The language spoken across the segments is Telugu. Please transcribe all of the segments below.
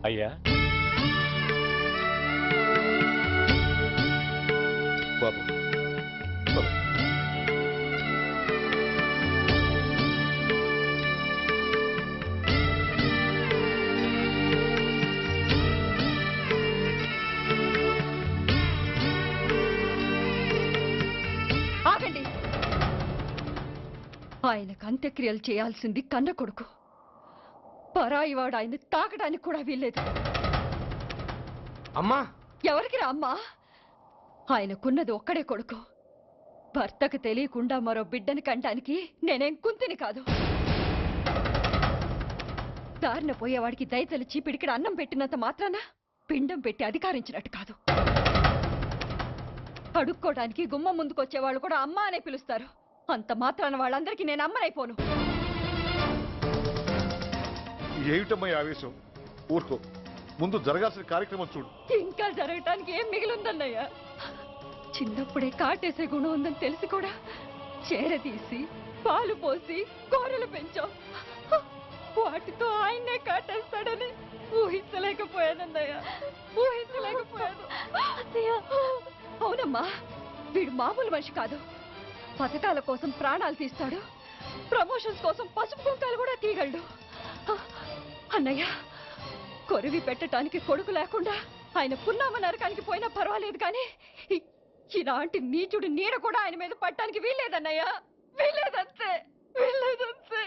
అయ్యా బాబు ఆగండి. ఆయనకు అంత్యక్రియలు చేయాల్సింది కన్న కొడుకు. పరాయివాడు ఆయన తాకడానికి కూడా వీల్లేదు. అమ్మా ఎవరికి రా అమ్మా? ఆయనకున్నది ఒక్కడే కొడుకు. భర్తకు తెలియకుండా మరో బిడ్డని కంటానికి నేనేం కుంతిని కాదు. దారిన పోయేవాడికి దయతలిచి పిడికిడ అన్నం పెట్టినంత మాత్రాన పిండం పెట్టి అధికారించినట్టు కాదు. అడుక్కోవడానికి గుమ్మం ముందుకొచ్చేవాళ్ళు కూడా అమ్మ అనే పిలుస్తారు. అంత మాత్రాన వాళ్ళందరికీ నేను అమ్మనైపోను. ఏమిటమ్మా ఆవేశం? ఊరుకో, ముందు జరగాల్సిన కార్యక్రమం చూడు. ఇంకా జరగటానికి ఏం మిగిలిందన్నయ్య? చిన్నప్పుడే కాటేసే గుణం ఉందని తెలిసి కూడా చేరదీసి పాలు పోసి కూరలు పెంచాం. వాటితో ఆయన్నే కాటేస్తాడని ఊహించలేకపోయానన్నయ్య, ఊహించలేకపోయాను. అవునమ్మా, వీడు మామూలు మనిషి కాదు. పథకాల కోసం ప్రాణాలు తీస్తాడు, ప్రమోషన్స్ కోసం పసుపు కుంకాలు కూడా తీయగలడు. అన్నయ్య, కొరివి పెట్టడానికి కొడుకు లేకుండా ఆయన పున్నామ నరకానికి పోయినా పర్వాలేదు, కానీ ఇలాంటి నీచుడు నీడ కూడా ఆయన మీద పట్టడానికి వీల్లేదన్నయ్య, వీల్లేదంతే, వీల్లేదంతే.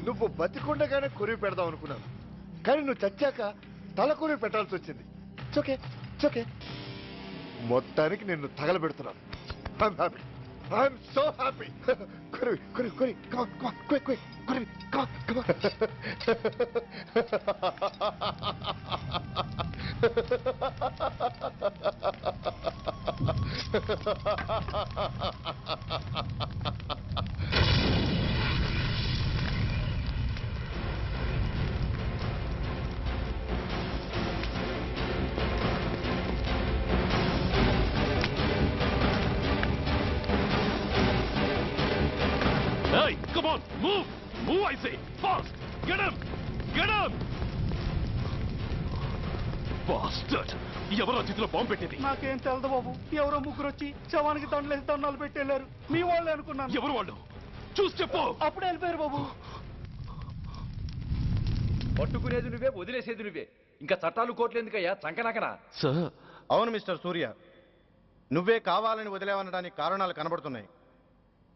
నువ్వు బతికుండగానే కొరివి పెడదాం అనుకున్నాను, కానీ నువ్వు చచ్చాక తల కొరివి పెట్టాల్సి వచ్చింది. చోకే చోకే, మొత్తానికి నిన్ను తగలబెడుతున్నాను. I'm so happy. Korivi Korivi Korivi, come on, come on, quick, quick, Korivi, come on, come on. Hey, come on, move! Move, I say! Fast! Get him! Get him! Bastard! ఎవరో చేతిలో బాంబు పెట్టేది? నాకేం తెలదు బాబు. ఎవరో ముగ్గురు వచ్చి శవానికి దండలేసి దండాలు పెట్టేళ్ళారు. మీ వాళ్ళే అనుకున్నాను. ఎవరు వాళ్ళు? చూసి చెప్పు. అప్పుడే వెళ్ళిపోయారు బాబు. పట్టుకునేది నువ్వే, వదిలేసేది నువ్వే. ఇంకా చట్టాలు కోట్లు ఎందుకయ్యా చంకనాకనా? అవును మిస్టర్ సూర్య, నువ్వే కావాలని వదిలేవనడానికి కారణాలు కనబడుతున్నాయి.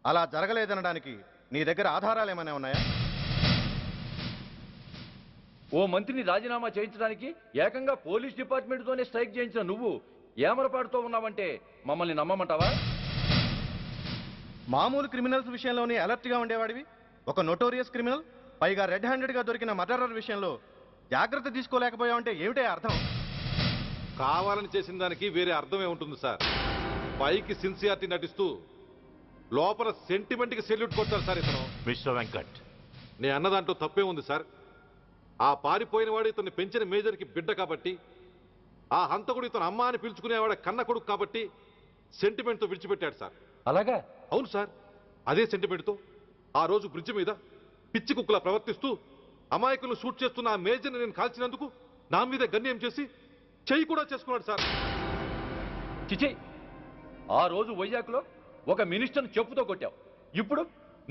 అలా జరగలేదనడానికి నీ దగ్గర ఆధారాలు ఏమైనా ఉన్నాయా? ఓ మంత్రిని రాజీనామా చేయించడానికి ఏకంగా పోలీస్ డిపార్ట్మెంట్తోనే స్ట్రైక్ చేయించిన నువ్వు ఏమరపాటుతో ఉన్నావంటే మమ్మల్ని నమ్మమంటావా? మామూలు క్రిమినల్స్ విషయంలోనే అలర్ట్గా ఉండేవాడివి, ఒక నోటోరియస్ క్రిమినల్, పైగా రెడ్ హ్యాండెడ్గా దొరికిన మర్డరర్ విషయంలో జాగ్రత్త తీసుకోలేకపోయావంటే ఏమిటే అర్థం? కావాలని చేసిన దానికి వేరే అర్థమే ఉంటుంది సార్. పైకి సిన్సియారిటీ నటిస్తూ లోపల సెంటిమెంట్కి సెల్యూట్ కొడతారు సార్ ఇతను. మిస్టర్ వెంకట్, నే అన్న దాంట్లో తప్పే ఉంది సార్. ఆ పారిపోయిన వాడు ఇతన్ని పెంచిన మేజర్కి బిడ్డ కాబట్టి, ఆ హంతకుడు ఇతను అమ్మ అని పిలుచుకునేవాడు కన్న కొడుకు కాబట్టి సెంటిమెంట్తో విడిచిపెట్టాడు సార్. అలాగా? అవును సార్, అదే సెంటిమెంట్తో ఆ రోజు బ్రిడ్జ్ మీద పిచ్చి కుక్కలా ప్రవర్తిస్తూ అమాయకులను షూట్ చేస్తున్న ఆ మేజర్ని నేను కాల్చినందుకు నా మీద గన్యం చేసి చెయ్యి కూడా చేసుకున్నాడు సార్. చిచి, ఆ రోజు వైజాగ్లో ఒక మినిస్టర్ని చెప్పుతో కొట్టావు, ఇప్పుడు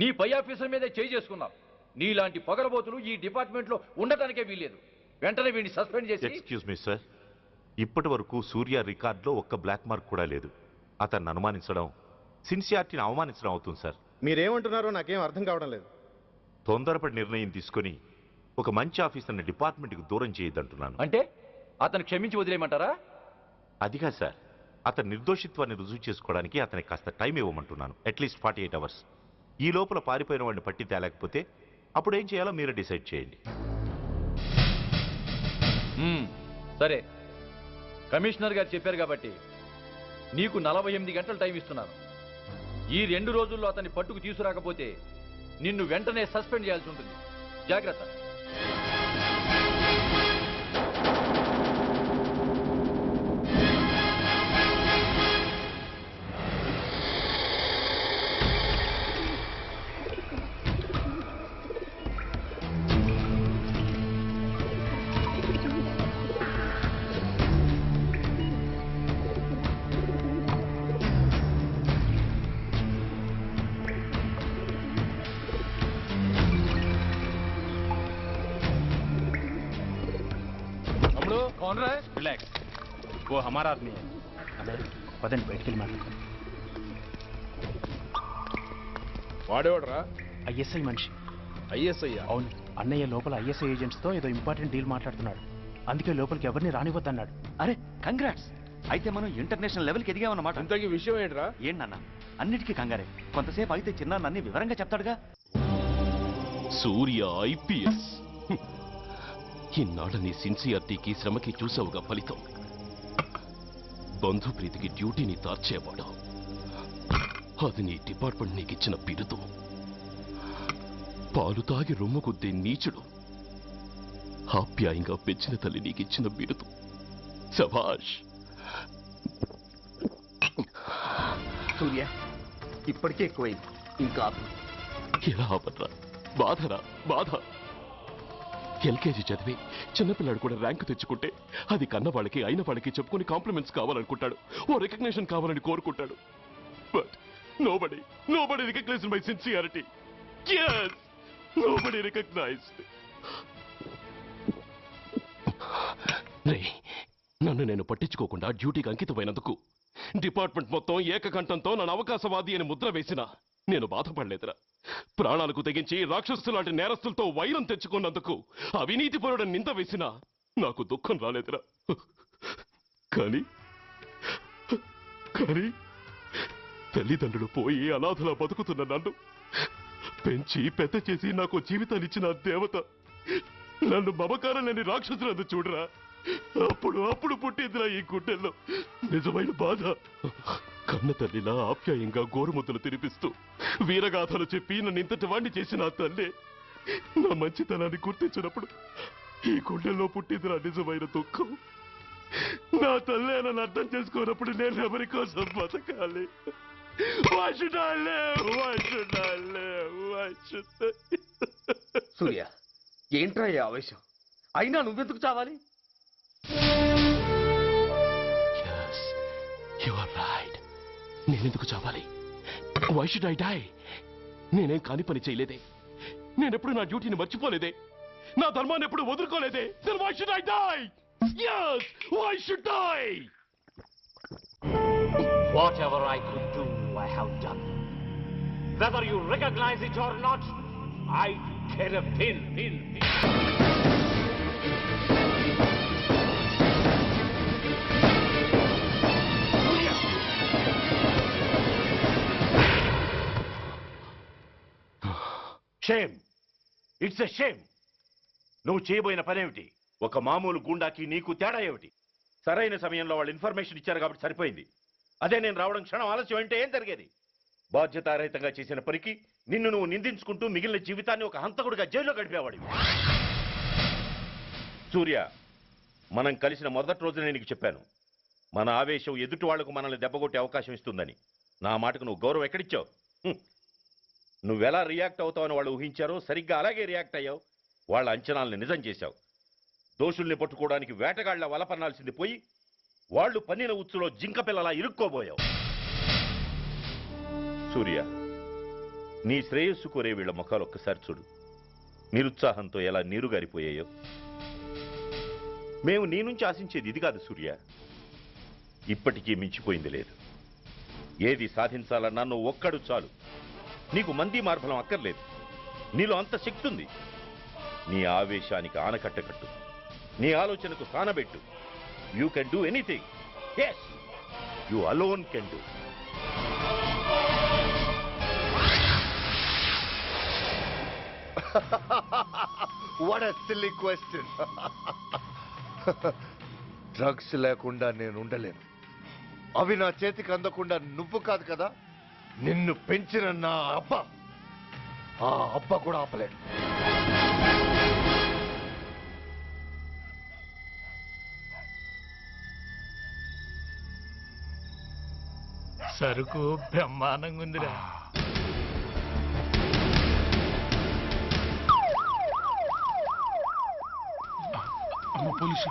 నీ పై ఆఫీసర్ మీదే చేయి చేసుకున్నావు. నీలాంటి పొగరబోతులు ఈ డిపార్ట్మెంట్లో ఉండటానికే వీల్లేదు. వెంటనే వీడిని సస్పెండ్ చేసి. ఎక్స్క్యూజ్ మీ సార్, ఇప్పటి వరకు సూర్య రికార్డులో ఒక్క బ్లాక్ మార్క్ కూడా లేదు. అతన్ని అనుమానించడం సిన్సియారిటీని అవమానించడం అవుతుంది సార్. మీరేమంటున్నారో నాకేం అర్థం కావడం లేదు. తొందరపడి నిర్ణయం తీసుకొని ఒక మంచి ఆఫీసర్ని డిపార్ట్మెంట్కి దూరం చేయొద్దంటున్నాను. అంటే అతను క్షమించి వదిలేయమంటారా? అదిగా సార్, అతని నిర్దోషిత్వాన్ని రుజువు చేసుకోవడానికి అతనికి కాస్త టైం ఇవ్వమంటున్నాను. At least 48 hours. ఈ లోపల పారిపోయిన వాడిని పట్టి తేలేకపోతే అప్పుడు ఏం చేయాలో మీరే డిసైడ్ చేయండి. సరే, కమిషనర్ గారు చెప్పారు కాబట్టి నీకు 48 గంటలు టైం ఇస్తున్నాను. ఈ 2 రోజుల్లో అతన్ని పట్టుకు తీసుకురాకపోతే నిన్ను వెంటనే సస్పెండ్ చేయాల్సి ఉంటుంది. జాగ్రత్త. कौन रहा है? रिलैक्स, वो हमारा आदमी है. పదండి బయటికి వెళ్ళి మాట్లాడతాం. వాడేవాడరా? ఐఎస్ఐ మనిషి. ఐఎస్ఐ? అవును, అన్నయ్య లోపల ఐఎస్ఐ ఏజెంట్స్తో ఏదో ఇంపార్టెంట్ డీల్ మాట్లాడుతున్నాడు. అందుకే లోపలికి ఎవరిని రానివద్దన్నాడు. అరే కంగ్రాట్స్, అయితే మనం ఇంటర్నేషనల్ లెవెల్కి ఎదిగామన్నమాట. ఇంతకీ విషయం ఏంట్రా? ఏంటన్నా అన్నిటికీ కంగారే, కొంతసేపు అయితే చిన్న అన్ని వివరంగా చెప్తాడుగా. సూర్య ఐపీఎస్, ఇన్నాళ్ళ నీ సిన్సియారిటీకి శ్రమకి చూసావుగా ఫలితం. బంధుప్రీతికి డ్యూటీని తార్చేవాడు. అది నీ డిపార్ట్మెంట్ నీకిచ్చిన బిరుదు. పాలు తాగి రొమ్ము కొద్దే నీచుడు ఆప్యాయంగా పెంచిన తల్లి నీకిచ్చిన బిరుదు. శభాష్. సూర్య, ఇప్పటికే ఎక్కువైంది, ఇంకా ఎలా ఆపట్రా? బాధరా బాధ. ఎల్కేజీ చదివి చిన్నపిల్లాడు కూడా ర్యాంకు తెచ్చుకుంటే అది కన్నవాళ్ళకి అయిన వాళ్ళకి చెప్పుకుని కాంప్లిమెంట్స్ కావాలనుకుంటాడు, ఓ రికగ్నిషన్ కావాలని కోరుకుంటాడు. But nobody recognised my sincerity. Yes, nobody recognized. నన్ను నేను పట్టించుకోకుండా డ్యూటీకి అంకితమైనందుకు డిపార్ట్మెంట్ మొత్తం ఏకకంఠంతో నన్ను అవకాశవాది అని ముద్ర వేసినా నేను బాధపడలేదురా. ప్రాణాలకు తెగించి రాక్షసు లాంటి నేరస్తులతో వైరం తెచ్చుకున్నందుకు అవినీతిపరుడు నింద వేసినా నాకు దుఃఖం రాలేదురా. కానీ తల్లిదండ్రులు పోయి అనాథలా బతుకుతున్న నన్ను పెంచి పెద్ద చేసి నాకు జీవితాన్నిచ్చిన దేవత నన్ను మమకారం లేని రాక్షసులందు చూడరా. అప్పుడు పుట్టిందిరా ఈ గుడ్డెల్లో నిజమైన బాధ. కన్న తల్లిలా ఆప్యాయంగా గోరుముద్దలు తినిపిస్తూ వీరగాథలు చెప్పి నన్ను ఇంతటి వాణ్ణి చేసిన ఆ తల్లే నా మంచితనాన్ని గుర్తించినప్పుడు ఈ గుండెల్లో పుట్టిందిరా నిజమైన దుఃఖం. నా తల్లే నన్ను అర్థం చేసుకోనప్పుడు నేను ఎవరి కోసం బతకాలి? సూర్య, ఏంట్రా ఈ ఆవేశం? అయినా నువ్వెందుకు చావాలి? నేనెందుకు చావాలి? Why should I die? నేనేం కాని పని చేయలేదే, నేనెప్పుడు నా డ్యూటీని మర్చిపోలేదే, నా ధర్మాన్ని ఎప్పుడు వదులుకోలేదే. Then why should I die? Yes, why should I? Whatever I could do, I have done. whether you recognize it or not, I care a pin. Shame, it's a shame. నువ్వు చేయబోయిన పనేమిటి? ఒక మామూలు గుండాకి నీకు తేడా ఏమిటి? సరైన సమయంలో వాళ్ళు ఇన్ఫర్మేషన్ ఇచ్చారు కాబట్టి సరిపోయింది. అదే నేను రావడం క్షణం ఆలస్యం అంటే ఏం జరిగేది? బాధ్యతారహితంగా చేసిన పనికి నిన్ను నువ్వు నిందించుకుంటూ మిగిలిన జీవితాన్ని ఒక హంతకుడిగా జైల్లో గడిపేవాడివి. సూర్య, మనం కలిసిన మొదటి రోజునే నీకు చెప్పాను, మన ఆవేశం ఎదుటి వాళ్లకు మనల్ని దెబ్బగొట్టే అవకాశం ఇస్తుందని. నా మాటకు నువ్వు గౌరవం ఎక్కడిచ్చావు? నువ్వెలా రియాక్ట్ అవుతావని వాళ్ళు ఊహించారో సరిగ్గా అలాగే రియాక్ట్ అయ్యావు. వాళ్ళ అంచనాల్ని నిజం చేశావు. దోషుల్ని పట్టుకోవడానికి వేటగాళ్ల వలపన్నాల్సింది పోయి వాళ్ళు పన్నిన ఉచ్చులో జింక పిల్లలా ఇరుక్కోబోయావు. సూర్య, నీ శ్రేయస్సు కోరే వీళ్ళ ముఖాలు ఒక్కసారి చూడు. నిరుత్సాహంతో ఎలా నీరుగారిపోయాయో. మేము నీ నుంచి ఆశించేది ఇది కాదు సూర్య. ఇప్పటికీ మించిపోయింది లేదు. ఏది సాధించాలన్నా నువ్వు ఒక్కడు చాలు. నీకు మంది మార్బలం అక్కర్లేదు. నీలో అంత శక్తి ఉంది. నీ ఆవేశానికి ఆనకట్ట కట్టు. నీ ఆలోచనకు సానబెట్టు. You can do anything. Yes, you alone can do. What a silly question. Drugs లేకుండా నేను ఉండలేను. అవి నా చేతికి అందకుండా నువ్వు కాదు కదా, నిన్ను పెంచిన నా అబ్బ, ఆ అబ్బ కూడా ఆపలేడు. సరుకు బ్రహ్మాండంగా ఉందిరా. పోలీసు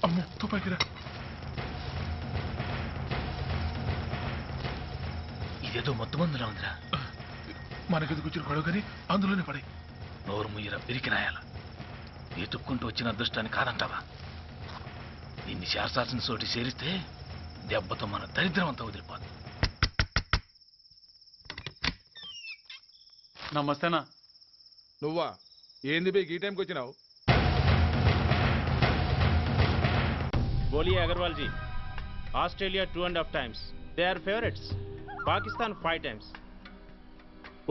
అమ్మో, తుపాకిరా. ఇదేదో మొత్తం మందులా ఉందిరా. మనకెందుకు వచ్చిన గొడవ కానీ అందులోనే పడి నోరు ముయ్యరా పిరికినాయాల. ఎతుక్కుంటూ వచ్చిన అదృష్టాన్ని కాదంటావా? దీన్ని శాస్త్రాసిన చోటి చేరిస్తే దెబ్బతో మన దరిద్రం అంతా వదిలిపోదు. నమస్తేనా. నువ్వా? ఏంది బే ఈ టైంకి వచ్చినావు? बोलिए Agarwal ji. Australia 2.5 times. They are favorites. Pakistan 5 times.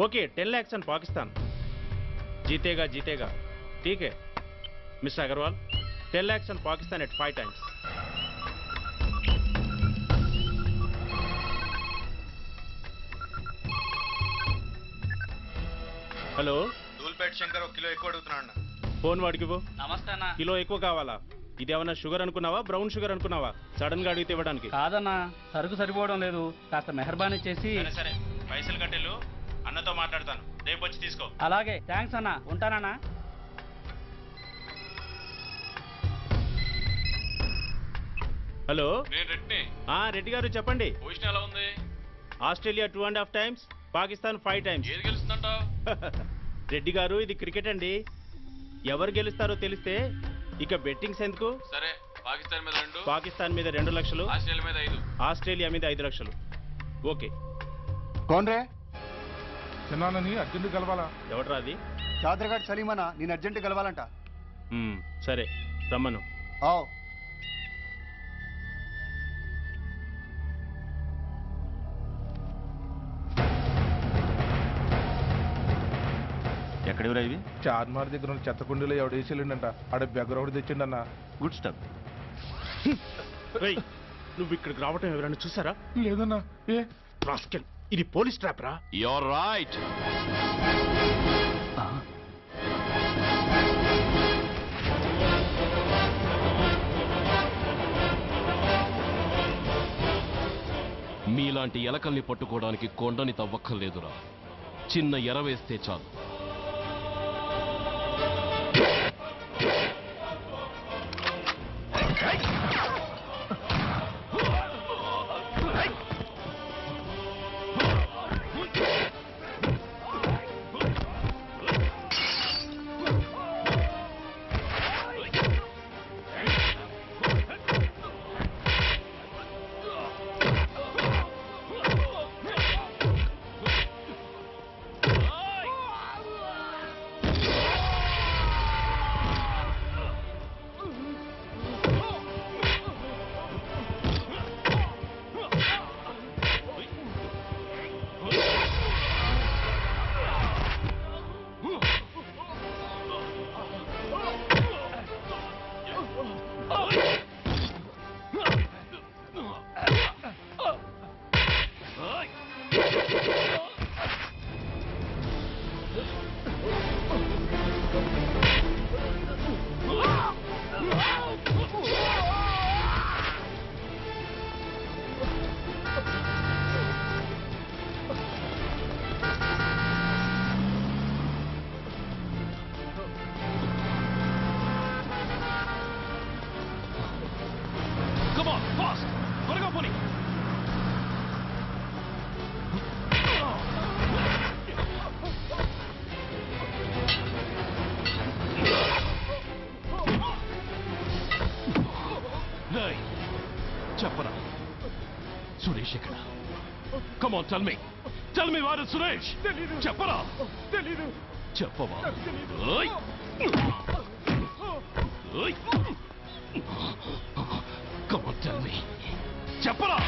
Okay, 10 lakhs on Pakistan. जीतेगा जीतेगा. ठीक है mister Agarwal. 10 lakhs on Pakistan at 5 times. Hello, Dhoolpet Shankar 1 kilo ఎక్కువ అడుగుతున్నాడు. ఫోన్ వాడికి ఇవ్వు. నమస్తే అన్న. కిలో ఎక్కువ కావాలా? ఇదేమన్నా షుగర్ అనుకున్నావా, బ్రౌన్ షుగర్ అనుకున్నావా? సడన్ గా అడిగితే ఇవ్వడానికి కాదన్నా, సరుకు సరిపోవడం లేదు. కాస్త మెహర్బానీ చేసి. సరే, పైసలు కట్టెలు. అన్నతో మాట్లాడతాను, రేపు వచ్చి తీసుకో. అలాగే, థ్యాంక్స్ అన్న. ఉంటానన్నా. హలో, నేను రెడ్డి. రెడ్డి గారు చెప్పండి. పొజిషన్ ఎలా ఉంది? Australia 2.5 times, Pakistan 5 times. ఏది గెలుస్తుందంటావు? రెడ్డి గారు, ఇది క్రికెట్ అండి. ఎవరు గెలుస్తారో తెలిస్తే ఇక బెట్టింగ్స్ ఎందుకు? సరే, పాకిస్తాన్ మీద 2, పాకిస్తాన్ మీద 2 లక్షలు, ఆస్ట్రేలియా మీద 5, ఆస్ట్రేలియా మీద 5 లక్షలు. ఓకే. కోన్రే? చిన్నానని అర్జెంట్ కలవాలా? ఎవడ్రా అది? చాదరగాడ్ సలీమనా, నేను అర్జెంట్ కలవాలంట. సరే, రమ్మను. ఎక్కడెవరా ఇవి? చార్మార్ దగ్గర ఉన్న చెత్తకుండీలో ఎవడు వేసేళ్ళంట. ఆడ బెగ్గర ఒకటి తెచ్చిండన్న. Good stuff. నువ్వు ఇక్కడికి రావటం ఎవరైనా చూసారా? లేదన్నా. ఏ రాస్కెల్, ఇది పోలీస్ ట్రాప్ రా. You're right. నీలాంటి ఎలకల్ని పట్టుకోవడానికి కొండని తవ్వక్కర్లేదురా, చిన్న ఎర వేస్తే చాలు. చెప్పరా సురేష్ ఎక్కడ? Come on, tell me where is Suresh? చెప్పరా? చెప్పవా? ఓయ్! ఓయ్! Come on, tell me. చెప్పరా?